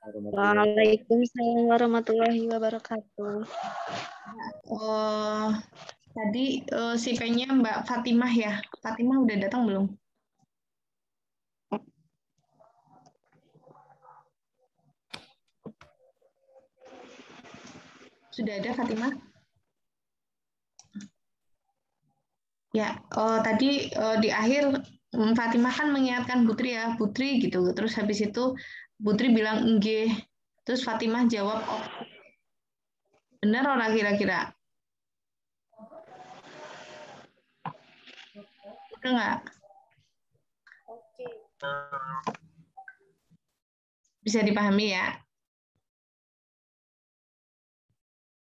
Waalaikumsalam warahmatullahi wabarakatuh. Oh, tadi CV-nya Mbak Fatimah ya. Fatimah udah datang belum? Sudah ada Fatimah? Ya, tadi di akhir Fatimah kan mengingatkan Putri ya, Putri gitu. Terus habis itu Putri bilang enggak. Terus Fatimah jawab, oh, benar orang kira-kira? Betul nggak? Bisa dipahami ya?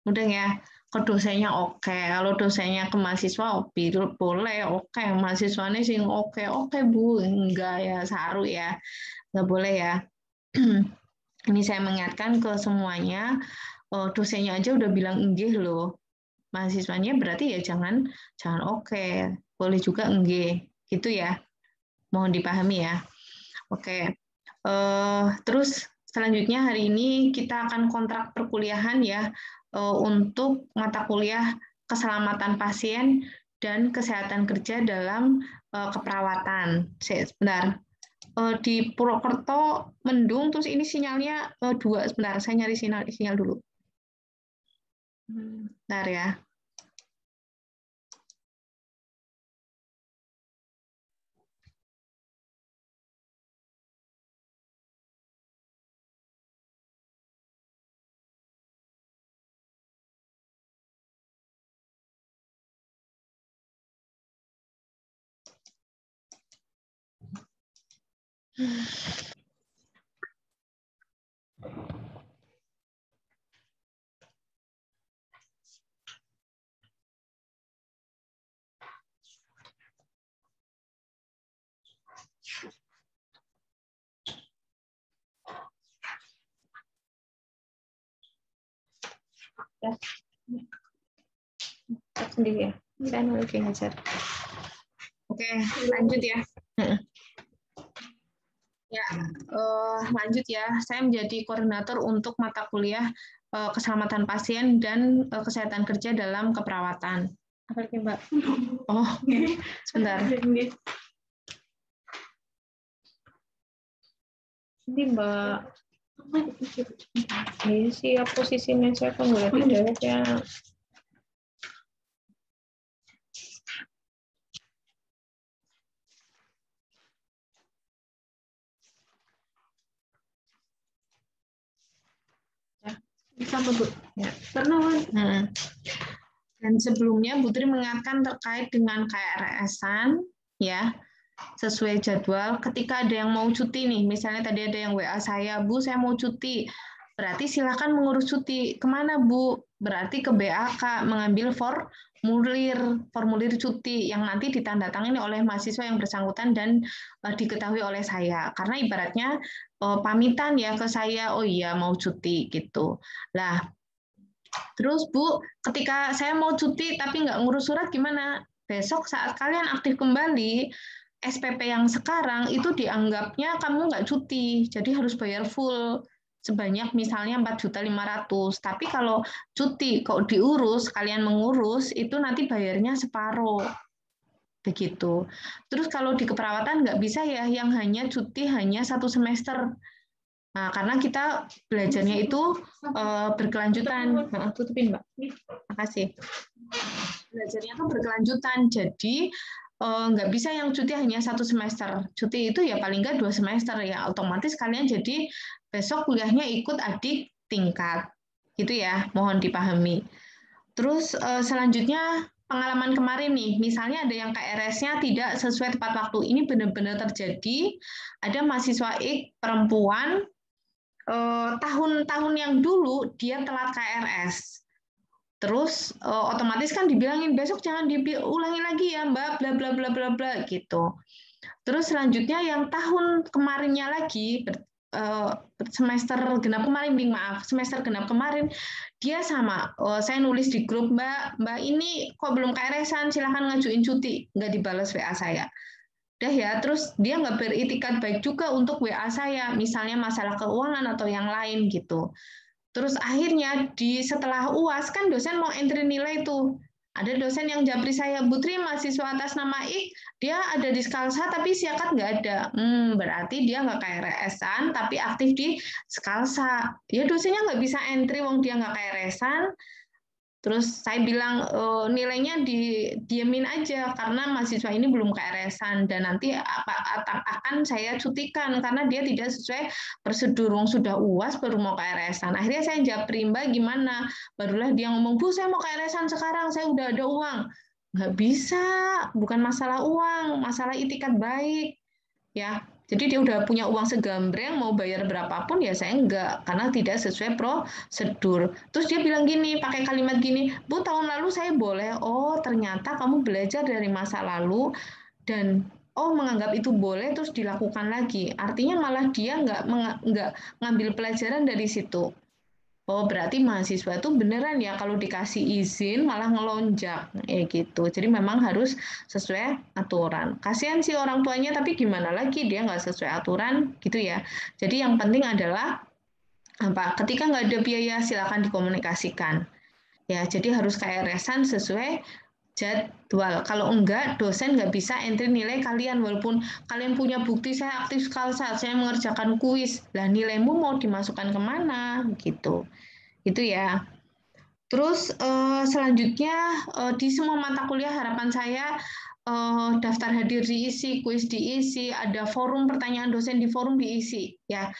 Mudah ya? Ke dosennya oke. Kalau dosennya ke mahasiswa, boleh oke. Mahasiswanya sih oke. Oke Bu, enggak ya, saru ya. Nggak boleh ya. Ini saya mengingatkan ke semuanya, dosennya aja udah bilang enggih loh. Mahasiswanya berarti ya jangan jangan oke. Boleh juga enggih. Gitu ya. Mohon dipahami ya. Oke. Terus selanjutnya hari ini kita akan kontrak perkuliahan ya untuk mata kuliah keselamatan pasien dan kesehatan kerja dalam keperawatan. Sebentar. Di Purwokerto mendung, terus ini sinyalnya dua. Sebentar, saya nyari sinyal dulu. Bentar ya. Ya. Cek sendiri ya. Kan oke ngajar. Oke, lanjut ya. Ya, lanjut ya. Saya menjadi koordinator untuk mata kuliah keselamatan pasien dan kesehatan kerja dalam keperawatan. Apa lagi, Mbak? Oh, sebentar. Ini Mbak. Ini siap posisinya saya kan berarti jawabnya. Bisa Bu. Ya. Dan sebelumnya Putri mengingatkan terkait dengan KRS-an ya, sesuai jadwal. Ketika ada yang mau cuti nih, misalnya tadi ada yang WA saya, Bu, saya mau cuti. Berarti silakan mengurus cuti. Kemana, Bu? Berarti ke BAK, mengambil formulir cuti yang nanti ditandatangani oleh mahasiswa yang bersangkutan dan diketahui oleh saya. Karena ibaratnya pamitan ya ke saya, oh iya mau cuti gitu. Lah, terus Bu, ketika saya mau cuti tapi nggak ngurus surat gimana? Besok saat kalian aktif kembali, SPP yang sekarang itu dianggapnya kamu nggak cuti, jadi harus bayar full sebanyak misalnya 4.500.000. Tapi kalau cuti kok diurus, kalian mengurus, itu nanti bayarnya separuh. Begitu. Terus kalau di keperawatan nggak bisa ya, yang hanya cuti hanya 1 semester. Nah, karena kita belajarnya itu berkelanjutan. Nah, tutupin, Mbak. Makasih. Belajarnya itu berkelanjutan, jadi nggak bisa yang cuti hanya 1 semester. Cuti itu ya paling nggak 2 semester ya. Otomatis kalian jadi besok kuliahnya ikut adik tingkat. Gitu ya, mohon dipahami. Terus selanjutnya pengalaman kemarin nih, misalnya ada yang KRS-nya tidak sesuai tepat waktu. Ini benar-benar terjadi. Ada mahasiswa X perempuan tahun-tahun yang dulu dia telat KRS. Terus otomatis kan dibilangin besok jangan diulangi lagi ya Mbak, bla bla bla bla bla gitu. Terus selanjutnya yang tahun kemarinnya lagi semester genap kemarin, maaf, semester genap kemarin dia sama, saya nulis di grup Mbak ini kok belum KRS-an, silahkan ngajuin cuti, nggak dibalas WA saya. Udah ya, terus dia nggak beritikat baik juga untuk WA saya, misalnya masalah keuangan atau yang lain gitu. Terus akhirnya setelah UAS kan dosen mau entry nilai tuh. Ada dosen yang japri saya, Putri mahasiswa atas nama Ik, dia ada di Skalsa tapi siakat nggak ada. Berarti dia nggak KRS-an tapi aktif di Skalsa. Ya dosennya nggak bisa entry, wong dia nggak KRS-an. Terus saya bilang nilainya diemin aja karena mahasiswa ini belum KRS-an dan nanti akan saya cutikan karena dia tidak sesuai prosedur, sudah UAS baru mau KRS-an. Akhirnya saya japri, Mbak gimana? Barulah dia ngomong, Bu saya mau KRS-an sekarang, saya udah ada uang. Nggak bisa, bukan masalah uang, masalah itikat baik. Ya, jadi dia udah punya uang segambreng, mau bayar berapapun ya saya enggak, karena tidak sesuai prosedur. Terus dia bilang gini, pakai kalimat gini, Bu tahun lalu saya boleh, oh ternyata kamu belajar dari masa lalu, dan menganggap itu boleh terus dilakukan lagi. Artinya malah dia enggak ngambil pelajaran dari situ. Oh, berarti mahasiswa itu beneran ya kalau dikasih izin malah ngelonjak gitu. Jadi memang harus sesuai aturan. Kasihan sih orang tuanya, tapi gimana lagi dia nggak sesuai aturan gitu ya. Jadi yang penting adalah ketika nggak ada biaya silakan dikomunikasikan. Ya, jadi harus KRS-an sesuai jadwal. Kalau enggak, dosen nggak bisa entry nilai kalian. Walaupun kalian punya bukti saya aktif Skalsa, saya mengerjakan kuis. Lah nilaimu mau dimasukkan kemana gitu. Itu ya. Terus selanjutnya di semua mata kuliah harapan saya daftar hadir diisi, kuis diisi, ada forum pertanyaan dosen di forum diisi. Ya,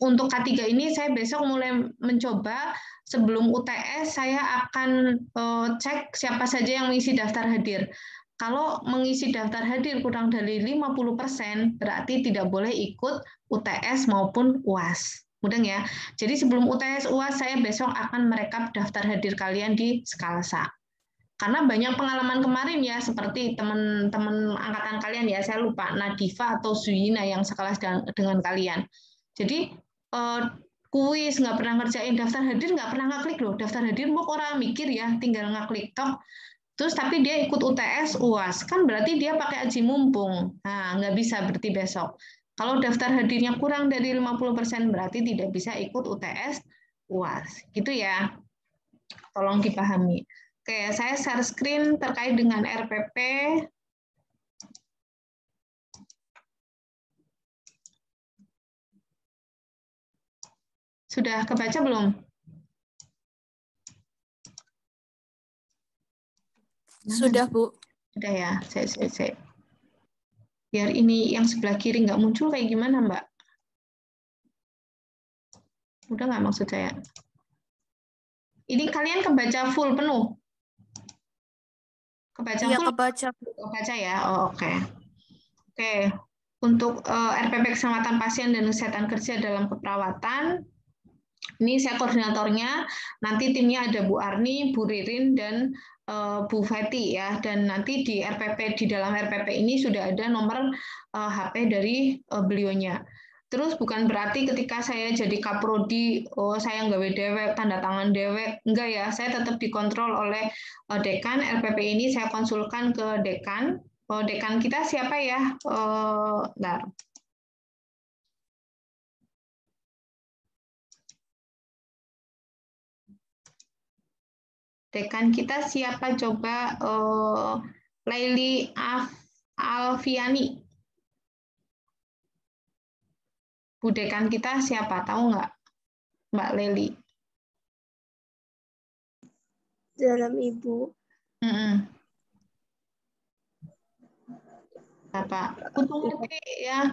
untuk K3 ini saya besok mulai mencoba sebelum UTS saya akan cek siapa saja yang mengisi daftar hadir. Kalau mengisi daftar hadir kurang dari 50%, berarti tidak boleh ikut UTS maupun UAS. Mudeng ya. Jadi sebelum UTS UAS saya besok akan merekap daftar hadir kalian di Skalsa. Karena banyak pengalaman kemarin ya, seperti teman-teman angkatan kalian ya, saya lupa Nadifa atau Zuyina yang sekelas dengan kalian. Jadi kuis nggak pernah ngerjain, daftar hadir nggak pernah ngeklik loh. Daftar hadir mau orang mikir ya, tinggal ngeklik tok. Terus tapi dia ikut UTS UAS, kan berarti dia pakai aji mumpung. Nah, nggak bisa berarti besok. Kalau daftar hadirnya kurang dari 50% berarti tidak bisa ikut UTS UAS. Gitu ya. Tolong dipahami. Oke, saya share screen terkait dengan RPP. Sudah kebaca belum? Sudah, Bu. Sudah ya, saya. Biar ini yang sebelah kiri nggak muncul kayak gimana, Mbak? Udah nggak maksud saya? Ini kalian kebaca full penuh? Kebaca Iya, full? kebaca. Kebaca ya? Oh, oke. Oke. Untuk RPP Keselamatan Pasien dan Kesehatan Kerja dalam Keperawatan, ini saya koordinatornya. Nanti timnya ada Bu Arni, Bu Ririn, dan Bu Feti ya. Dan nanti di dalam RPP ini sudah ada nomor HP dari beliaunya. Terus bukan berarti ketika saya jadi kaprodi, saya nggak dewek, tanda tangan dewek. Enggak ya, saya tetap dikontrol oleh dekan. RPP ini saya konsulkan ke dekan. Dekan kita siapa ya? Bentar. Dekan kita siapa coba? Laili Alfiani. Bu dekan kita siapa? Tahu nggak? Mbak Leli. Dalam Ibu. Bapak Putu Murti ya.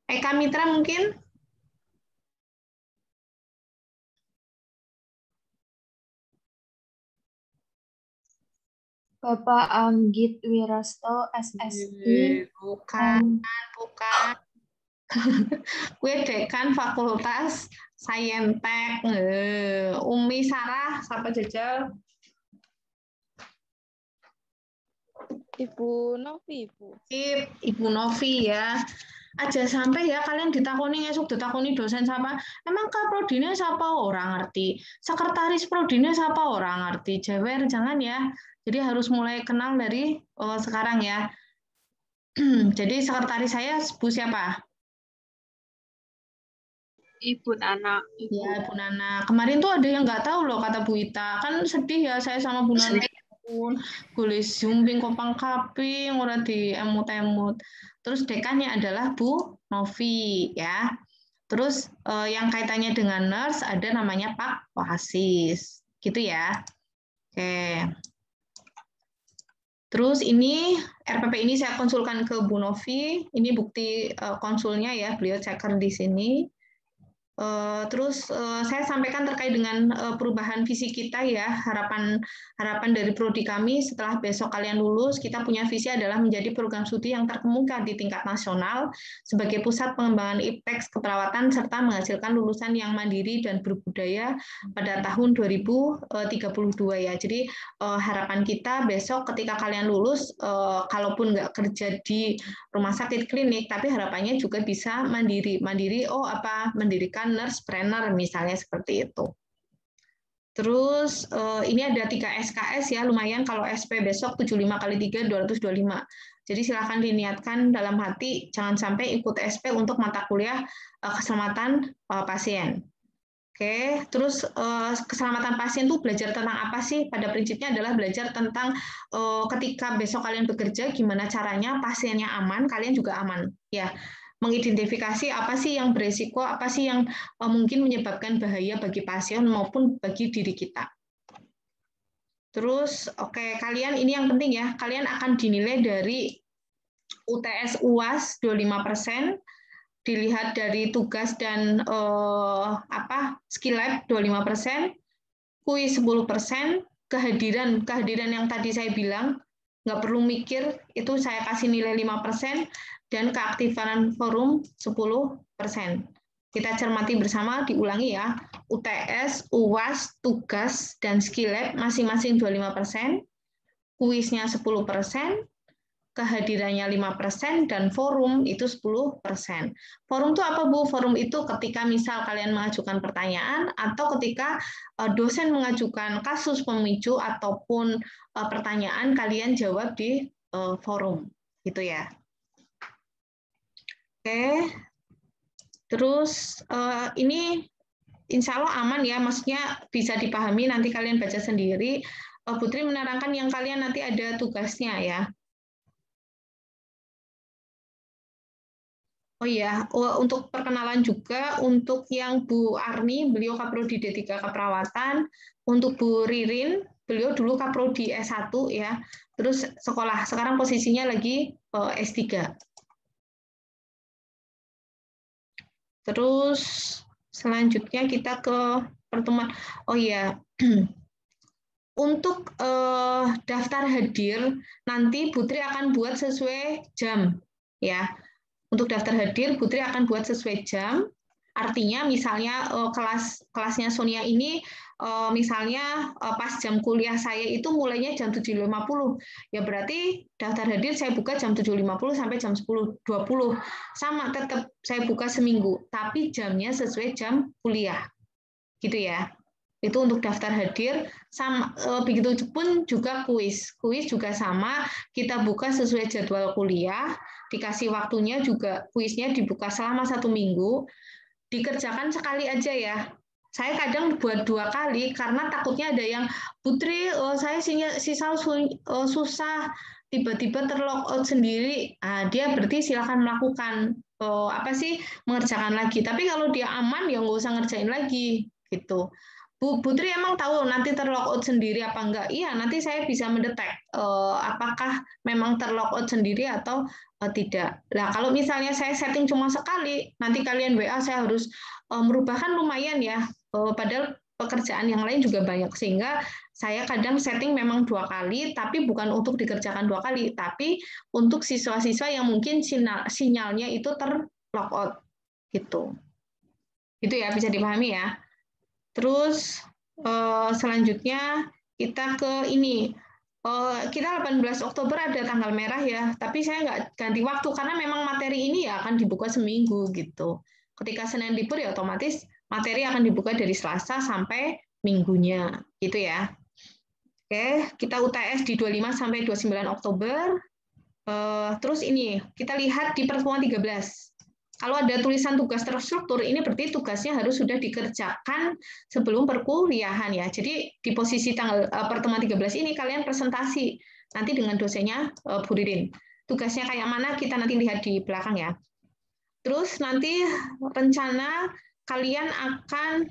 Eka Mitra mungkin? Bapak Anggit Wirasto, SSI. Bukan. Gue dekan Fakultas Saintek. Umi Sarah, siapa jajal? Ibu Novi, Ibu. Ibu Novi ya. Aja sampai ya kalian ditakoni esuk ditakoni dosen siapa. Emang kaprodinya siapa orang ngerti. Sekretaris prodinya siapa orang ngerti. Jewer jangan ya. Jadi harus mulai kenal dari sekarang ya. Jadi sekretaris saya Bu siapa? Ibu Nana. Ya, Bu Nana. Kemarin tuh ada yang nggak tahu loh kata Bu Ita. Kan sedih ya saya sama Bu Nana pun boleh zumbing kopang kaping ora di emut-emut. Terus dekannya adalah Bu Novi ya. Terus yang kaitannya dengan nurse ada namanya Pak Wasis. Gitu ya. Oke. Terus ini RPP ini saya konsulkan ke Bu Novi. Ini bukti konsulnya ya, beliau ceker di sini. Terus saya sampaikan terkait dengan perubahan visi kita ya, harapan dari prodi kami setelah besok kalian lulus, kita punya visi adalah menjadi program studi yang terkemuka di tingkat nasional sebagai pusat pengembangan IPTEX keperawatan serta menghasilkan lulusan yang mandiri dan berbudaya pada tahun 2032 ya. Jadi harapan kita besok ketika kalian lulus, kalaupun nggak kerja di rumah sakit klinik, tapi harapannya juga bisa mandiri, mendirikan nurse trainer misalnya seperti itu. Terus ini ada 3 SKS ya, lumayan kalau SP besok 75 kali 3 225. Jadi silakan diniatkan dalam hati jangan sampai ikut SP untuk mata kuliah keselamatan pasien. Oke, terus keselamatan pasien itu belajar tentang apa sih? Pada prinsipnya adalah belajar tentang ketika besok kalian bekerja, gimana caranya pasiennya aman, kalian juga aman. Ya, mengidentifikasi apa sih yang beresiko, apa sih yang mungkin menyebabkan bahaya bagi pasien maupun bagi diri kita. Terus, oke, kalian ini yang penting ya, kalian akan dinilai dari UTS UAS 25%, dilihat dari tugas dan skill lab 25%, kuis 10%, kehadiran yang tadi saya bilang nggak perlu mikir, itu saya kasih nilai 5%, dan keaktifan forum 10%. Kita cermati bersama, diulangi ya, UTS, UAS, tugas, dan skill lab masing-masing 25%, kuisnya 10%, kehadirannya 5%, dan forum itu 10%. Forum itu apa, Bu? Forum itu ketika misal kalian mengajukan pertanyaan atau ketika dosen mengajukan kasus pemicu ataupun pertanyaan, kalian jawab di forum. Gitu ya. Oke. Terus ini insya Allah aman ya, maksudnya bisa dipahami, nanti kalian baca sendiri. Putri menerangkan yang kalian nanti ada tugasnya ya. Oh iya, untuk perkenalan juga, untuk yang Bu Arni, beliau Kaprodi D3 Keperawatan, untuk Bu Ririn, beliau dulu Kaprodi S1 ya, terus sekolah, sekarang posisinya lagi S3. Terus selanjutnya kita ke pertemuan, oh iya, untuk daftar hadir, nanti Putri akan buat sesuai jam ya. Untuk daftar hadir, Putri akan buat sesuai jam. Artinya misalnya kelasnya Sonia ini misalnya pas jam kuliah saya itu mulainya jam 7.50. Ya berarti daftar hadir saya buka jam 7.50 sampai jam 10.20. Sama tetap saya buka seminggu, tapi jamnya sesuai jam kuliah. Gitu ya. Itu untuk daftar hadir, sama begitu pun juga kuis. Kuis juga sama, kita buka sesuai jadwal kuliah, dikasih waktunya juga kuisnya dibuka selama 1 minggu, dikerjakan sekali aja ya. Saya kadang buat 2 kali karena takutnya ada yang, Putri, saya sisa susah, tiba-tiba terlogout sendiri. Nah, dia berarti silakan melakukan mengerjakan lagi. Tapi kalau dia aman ya nggak usah ngerjain lagi gitu. Bu Putri emang tahu nanti terlogout sendiri apa enggak? Iya, nanti saya bisa mendetek apakah memang terlogout sendiri atau tidak. Nah, kalau misalnya saya setting cuma sekali, nanti kalian WA saya harus merubahkan lumayan ya. Padahal pekerjaan yang lain juga banyak, sehingga saya kadang setting memang 2 kali, tapi bukan untuk dikerjakan 2 kali, tapi untuk siswa-siswa yang mungkin sinyalnya itu terlogout gitu. Itu ya, bisa dipahami ya. Terus selanjutnya kita ke ini. Kita 18 Oktober ada tanggal merah ya, tapi saya nggak ganti waktu karena memang materi ini ya akan dibuka seminggu gitu. Ketika Senin libur ya otomatis materi akan dibuka dari Selasa sampai minggunya gitu ya. Oke, kita UTS di 25 sampai 29 Oktober. Terus ini kita lihat di pertemuan 13. Kalau ada tulisan tugas terstruktur, ini berarti tugasnya harus sudah dikerjakan sebelum perkuliahan ya. Jadi di posisi pertemuan 13 ini kalian presentasi nanti dengan dosennya Bu Ririn. Tugasnya kayak mana kita nanti lihat di belakang ya. Terus nanti rencana kalian akan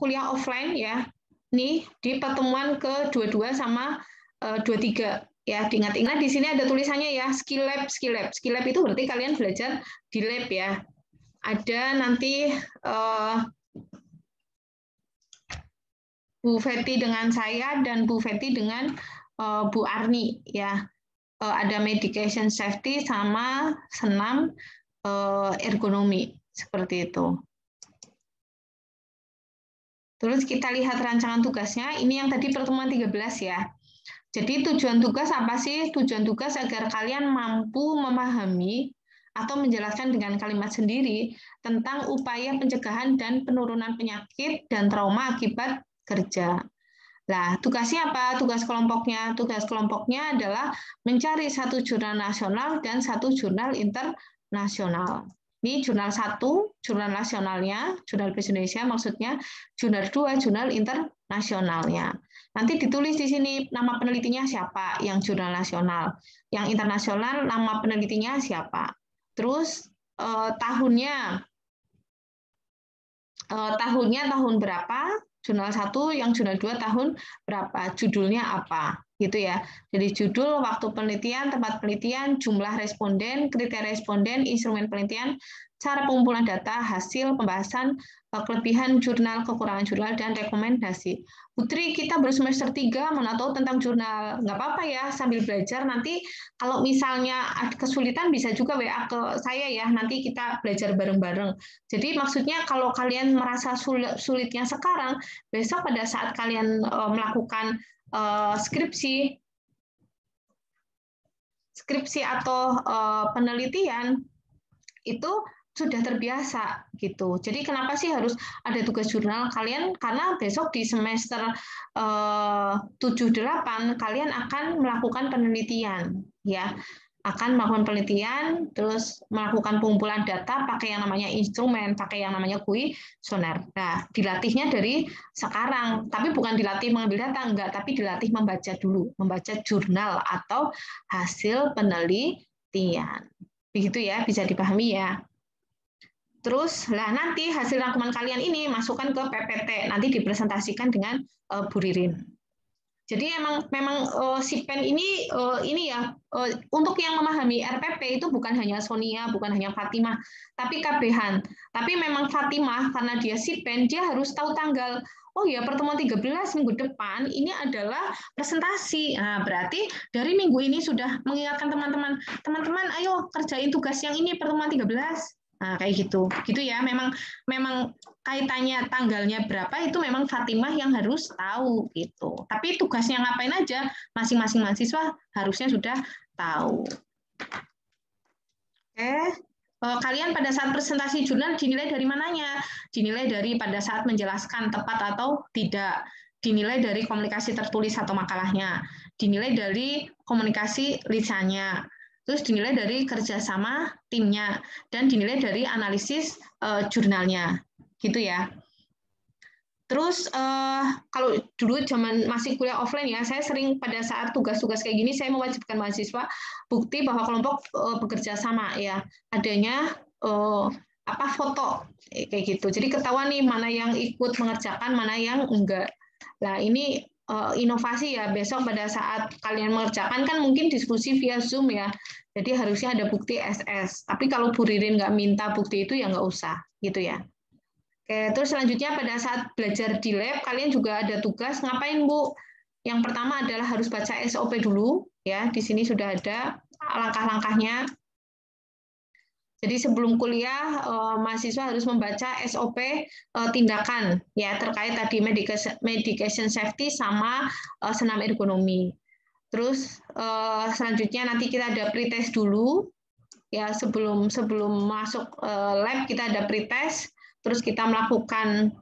kuliah offline ya. Nih di pertemuan ke-22 sama 23. Ya, diingat-ingat di sini ada tulisannya ya, skill lab. Skill lab itu berarti kalian belajar di lab ya. Ada nanti Bu Feti dengan saya dan Bu Feti dengan Bu Arni ya. Ada medication safety sama senam ergonomi seperti itu. Terus kita lihat rancangan tugasnya. Ini yang tadi pertemuan 13 ya. Jadi tujuan tugas apa sih? Tujuan tugas agar kalian mampu memahami atau menjelaskan dengan kalimat sendiri tentang upaya pencegahan dan penurunan penyakit dan trauma akibat kerja. Nah, tugasnya apa? Tugas kelompoknya. Tugas kelompoknya adalah mencari satu jurnal nasional dan satu jurnal internasional. Ini jurnal 1, jurnal nasionalnya, jurnal bahasa Indonesia maksudnya, jurnal 2, jurnal internasionalnya. Nanti ditulis di sini nama penelitinya siapa, yang jurnal nasional. Yang internasional nama penelitinya siapa. Terus tahunnya tahun berapa, jurnal 1, yang jurnal 2 tahun berapa, judulnya apa, gitu ya. Jadi judul, waktu penelitian, tempat penelitian, jumlah responden, kriteria responden, instrumen penelitian, cara pengumpulan data, hasil pembahasan, kelebihan jurnal, kekurangan jurnal, dan rekomendasi. Putri, kita baru semester 3, mana tahu tentang jurnal. Nggak apa-apa ya, sambil belajar. Nanti kalau misalnya ada kesulitan, bisa juga WA ke saya ya, nanti kita belajar bareng-bareng. Jadi maksudnya kalau kalian merasa sulitnya sekarang, besok pada saat kalian melakukan skripsi atau penelitian, itu sudah terbiasa gitu. Jadi kenapa sih harus ada tugas jurnal kalian? Karena besok di semester 7-8 kalian akan melakukan penelitian ya. Akan melakukan penelitian, terus melakukan pengumpulan data pakai yang namanya instrumen, pakai yang namanya kuesioner. Nah, dilatihnya dari sekarang, tapi bukan dilatih mengambil data, enggak, tapi dilatih membaca dulu, membaca jurnal atau hasil penelitian. Begitu ya, bisa dipahami ya. Terus, lah nanti hasil rangkuman kalian ini masukkan ke PPT, nanti dipresentasikan dengan Bu Ririn. Jadi memang SIPEN ini ya untuk yang memahami RPP itu bukan hanya Sonia, bukan hanya Fatimah, tapi KB-han. Tapi memang Fatimah karena dia SIPEN, dia harus tahu tanggal. Oh ya, pertemuan 13 minggu depan ini adalah presentasi. Nah, berarti dari minggu ini sudah mengingatkan teman-teman, teman-teman ayo kerjain tugas yang ini pertemuan 13. Nah, kayak gitu. Gitu ya, memang kaitannya tanggalnya berapa itu memang Fatimah yang harus tahu gitu. Tapi tugasnya ngapain aja masing-masing mahasiswa harusnya sudah tahu. Oke. Kalian pada saat presentasi jurnal dinilai dari mananya? Dinilai dari pada saat menjelaskan tepat atau tidak. Dinilai dari komunikasi tertulis atau makalahnya. Dinilai dari komunikasi lisannya. Terus dinilai dari kerjasama timnya, dan dinilai dari analisis jurnalnya, gitu ya. Terus kalau dulu zaman masih kuliah offline ya, saya sering pada saat tugas-tugas kayak gini, saya mewajibkan mahasiswa bukti bahwa kelompok bekerja sama ya, adanya foto kayak gitu. Jadi ketahuan nih mana yang ikut mengerjakan, mana yang enggak. Nah ini inovasi ya, besok pada saat kalian mengerjakan kan mungkin diskusi via Zoom ya, jadi harusnya ada bukti SS. Tapi kalau Bu Ririn nggak minta bukti itu ya nggak usah, gitu ya. Oke, terus selanjutnya pada saat belajar di lab, kalian juga ada tugas, ngapain Bu? Yang pertama adalah harus baca SOP dulu, ya. Di sini sudah ada langkah-langkahnya. Jadi sebelum kuliah, mahasiswa harus membaca SOP tindakan ya terkait tadi medication safety sama senam ergonomi. Terus selanjutnya nanti kita ada pretest dulu ya, sebelum masuk lab kita ada pretest. Terus kita melakukan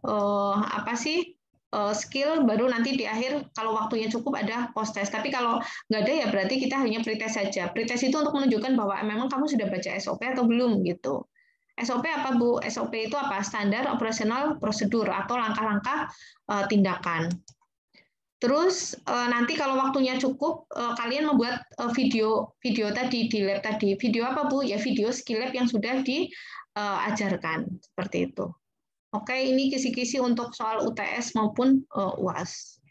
skill, baru nanti di akhir kalau waktunya cukup ada post test. Tapi kalau nggak ada ya berarti kita hanya pretest saja. Pretest itu untuk menunjukkan bahwa memang kamu sudah baca SOP atau belum gitu. SOP apa Bu? SOP itu apa? Standar operasional prosedur atau langkah-langkah tindakan. Terus nanti kalau waktunya cukup, kalian membuat video tadi di lab tadi. Video apa Bu? Ya video skill lab yang sudah diajarkan seperti itu. Oke, ini kisi-kisi untuk soal UTS maupun UAS.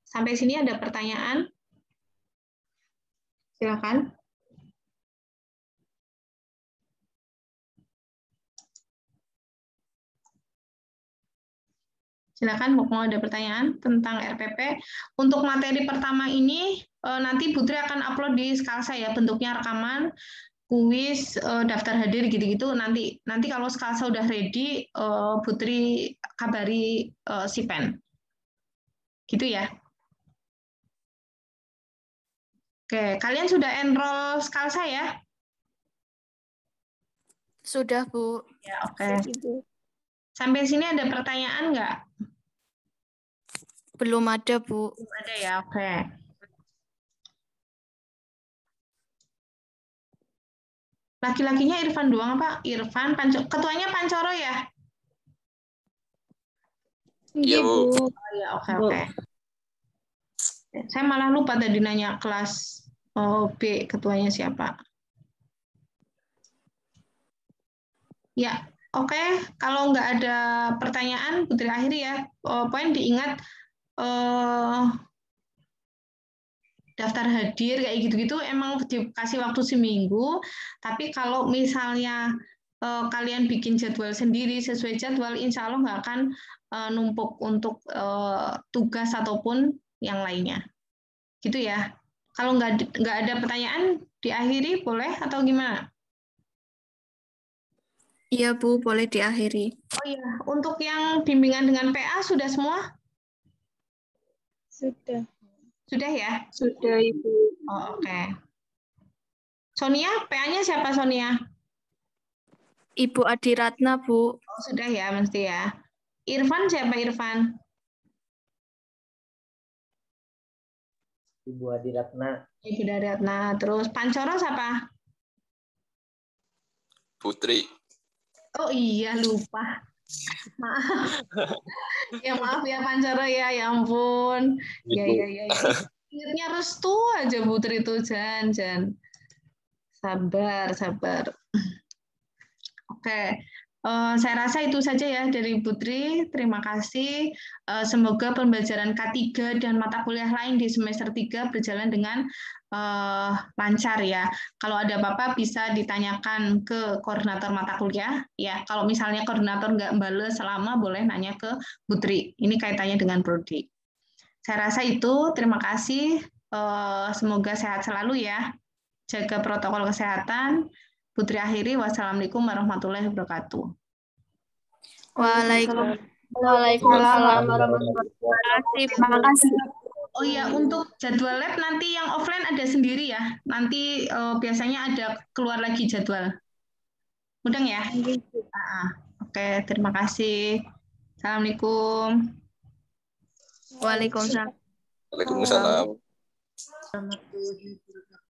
Sampai sini ada pertanyaan? Silakan. Silakan, mau ada pertanyaan tentang RPP. Untuk materi pertama ini, nanti Putri akan upload di Skalsa ya, bentuknya rekaman, kuis, daftar hadir gitu-gitu. Nanti kalau Skalsa udah ready, Putri kabari Sipen. Gitu ya. Oke, kalian sudah enroll Skalsa ya? Sudah, Bu. Ya, oke. Sampai sini ada pertanyaan nggak? Belum ada, Bu. Belum ada ya, oke. Laki-lakinya Irfan doang apa? Irfan, ketuanya Pancoro ya? Iya, Bu. Oh ya, oke. Saya malah lupa tadi nanya kelas B, ketuanya siapa. Ya, oke. Kalau nggak ada pertanyaan, Putri akhiri ya. Poin diingat, daftar hadir kayak gitu-gitu emang dikasih waktu seminggu, tapi kalau misalnya kalian bikin jadwal sendiri sesuai jadwal, insya Allah nggak akan numpuk untuk tugas ataupun yang lainnya. Gitu ya. Kalau nggak ada pertanyaan, diakhiri boleh atau gimana? Iya, Bu, boleh diakhiri. Oh iya, untuk yang bimbingan dengan PA sudah semua? Sudah. Sudah ya? Sudah, Ibu. Oh, oke. Sonia, PA-nya siapa Sonia? Ibu Adiratna, Bu. Oh, sudah ya, mesti ya. Irfan siapa Irfan? Ibu Adiratna. Ibu Adiratna. Terus Pancoro siapa? Putri. Oh iya, lupa. Maaf. Maaf ya Pancoro ya, ya ampun. Ya. Ingatnya Restu aja Putri itu, Jan. Sabar. Oke. Saya rasa itu saja ya dari Putri. Terima kasih. Semoga pembelajaran K3 dan mata kuliah lain di semester 3 berjalan dengan lancar ya. Kalau ada apa-apa bisa ditanyakan ke koordinator mata kuliah. Ya, kalau misalnya koordinator nggak bales selama, boleh nanya ke Putri. Ini kaitannya dengan prodi. Saya rasa itu. Terima kasih. Semoga sehat selalu ya. Jaga protokol kesehatan. Putri akhiri, wassalamualaikum warahmatullahi wabarakatuh. Waalaikumsalam warahmatullahi wabarakatuh. Terima kasih. Oh iya, untuk jadwal lab nanti yang offline ada sendiri ya. Nanti biasanya ada keluar lagi jadwal. Mudeng ya? Oke, terima kasih. Assalamualaikum. Waalaikumsalam. Waalaikumsalam.